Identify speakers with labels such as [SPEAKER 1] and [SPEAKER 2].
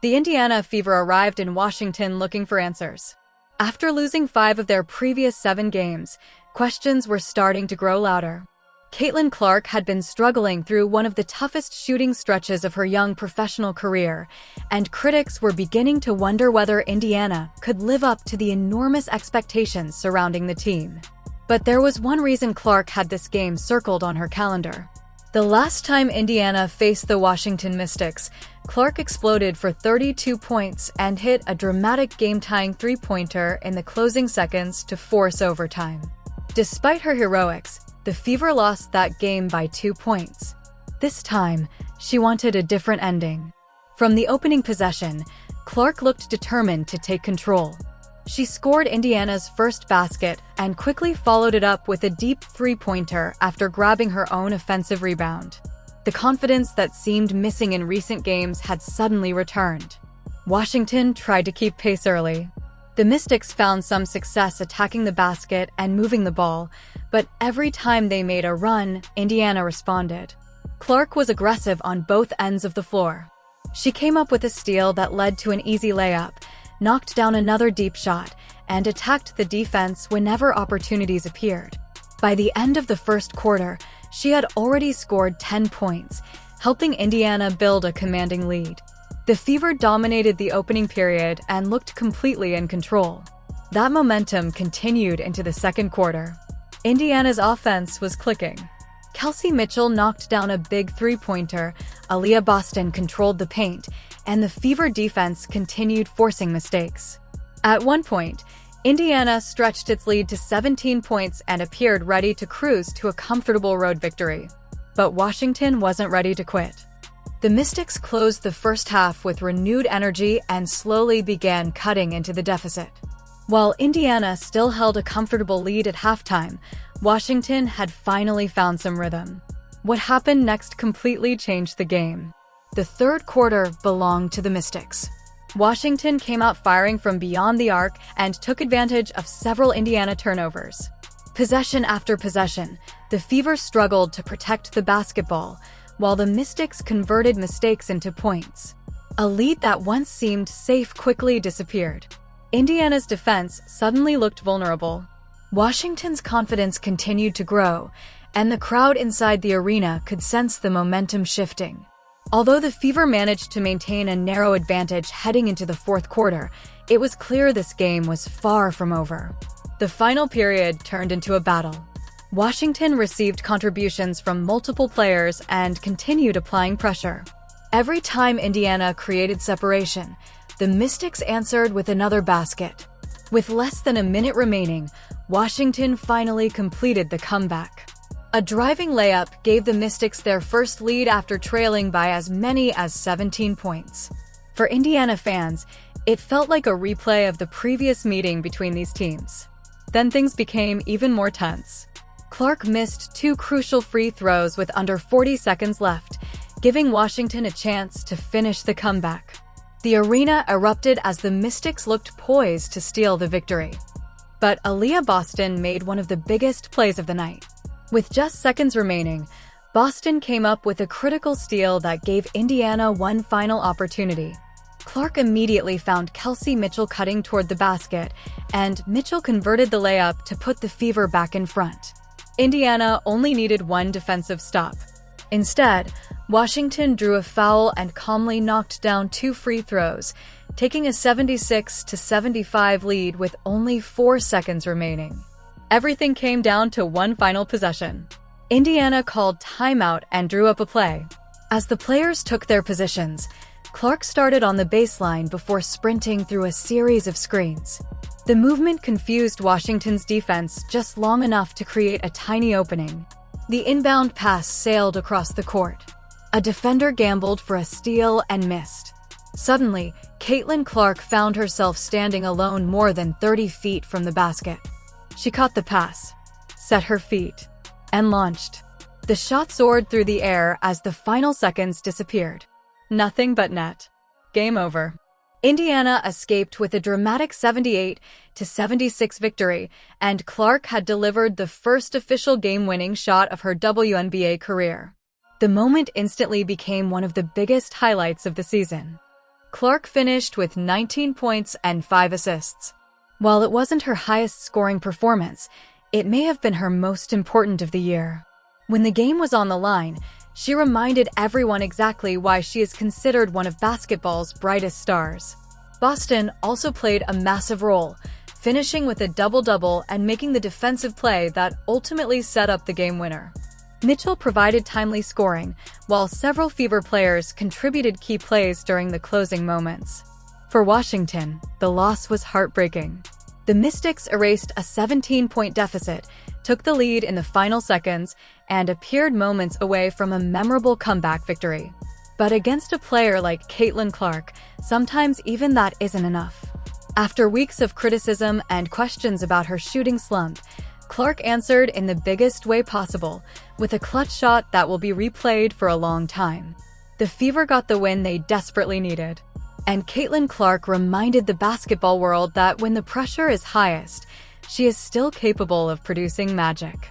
[SPEAKER 1] The Indiana Fever arrived in Washington looking for answers. After losing 5 of their previous 7 games, questions were starting to grow louder. Caitlin Clark had been struggling through one of the toughest shooting stretches of her young professional career, and critics were beginning to wonder whether Indiana could live up to the enormous expectations surrounding the team. But there was one reason Clark had this game circled on her calendar. The last time Indiana faced the Washington Mystics, Clark exploded for 32 points and hit a dramatic game-tying three-pointer in the closing seconds to force overtime. Despite her heroics, the Fever lost that game by 2 points. This time, she wanted a different ending. From the opening possession, Clark looked determined to take control. She scored Indiana's first basket and quickly followed it up with a deep three-pointer after grabbing her own offensive rebound. The confidence that seemed missing in recent games had suddenly returned. Washington tried to keep pace early. The Mystics found some success attacking the basket and moving the ball, but every time they made a run, Indiana responded. Clark was aggressive on both ends of the floor. She came up with a steal that led to an easy layup, knocked down another deep shot, and attacked the defense whenever opportunities appeared. By the end of the first quarter, she had already scored 10 points, helping Indiana build a commanding lead. The Fever dominated the opening period and looked completely in control. That momentum continued into the second quarter. Indiana's offense was clicking. Kelsey Mitchell knocked down a big three-pointer, Aaliyah Boston controlled the paint, and the Fever defense continued forcing mistakes. At one point, Indiana stretched its lead to 17 points and appeared ready to cruise to a comfortable road victory. But Washington wasn't ready to quit. The Mystics closed the first half with renewed energy and slowly began cutting into the deficit. While Indiana still held a comfortable lead at halftime, Washington had finally found some rhythm. What happened next completely changed the game. The third quarter belonged to the Mystics. Washington came out firing from beyond the arc and took advantage of several Indiana turnovers. Possession after possession, the Fever struggled to protect the basketball, while the Mystics converted mistakes into points. A lead that once seemed safe quickly disappeared. Indiana's defense suddenly looked vulnerable. Washington's confidence continued to grow, and the crowd inside the arena could sense the momentum shifting. Although the Fever managed to maintain a narrow advantage heading into the fourth quarter, it was clear this game was far from over. The final period turned into a battle. Washington received contributions from multiple players and continued applying pressure. Every time Indiana created separation, the Mystics answered with another basket. With less than a minute remaining, Washington finally completed the comeback. A driving layup gave the Mystics their first lead after trailing by as many as 17 points. For Indiana fans, it felt like a replay of the previous meeting between these teams. Then things became even more tense. Clark missed 2 crucial free throws with under 40 seconds left, giving Washington a chance to finish the comeback. The arena erupted as the Mystics looked poised to steal the victory. But Aaliyah Boston made one of the biggest plays of the night. With just seconds remaining, Boston came up with a critical steal that gave Indiana one final opportunity. Clark immediately found Kelsey Mitchell cutting toward the basket, and Mitchell converted the layup to put the Fever back in front. Indiana only needed one defensive stop. Instead, Washington drew a foul and calmly knocked down 2 free throws, taking a 76-75 lead with only 4 seconds remaining. Everything came down to one final possession. Indiana called timeout and drew up a play. As the players took their positions, Clark started on the baseline before sprinting through a series of screens. The movement confused Washington's defense just long enough to create a tiny opening. The inbound pass sailed across the court. A defender gambled for a steal and missed. Suddenly, Caitlin Clark found herself standing alone more than 30 feet from the basket. She caught the pass, set her feet, and launched. The shot soared through the air as the final seconds disappeared. Nothing but net. Game over. Indiana escaped with a dramatic 78-76 victory, and Clark had delivered the first official game-winning shot of her WNBA career. The moment instantly became one of the biggest highlights of the season. Clark finished with 19 points and 5 assists. While it wasn't her highest scoring performance, it may have been her most important of the year. When the game was on the line, she reminded everyone exactly why she is considered one of basketball's brightest stars. Boston also played a massive role, finishing with a double-double and making the defensive play that ultimately set up the game winner. Mitchell provided timely scoring, while several Fever players contributed key plays during the closing moments. For Washington, the loss was heartbreaking. The Mystics erased a 17-point deficit, took the lead in the final seconds, and appeared moments away from a memorable comeback victory. But against a player like Caitlin Clark, sometimes even that isn't enough. After weeks of criticism and questions about her shooting slump, Clark answered in the biggest way possible, with a clutch shot that will be replayed for a long time. The Fever got the win they desperately needed. And Caitlin Clark reminded the basketball world that when the pressure is highest, she is still capable of producing magic.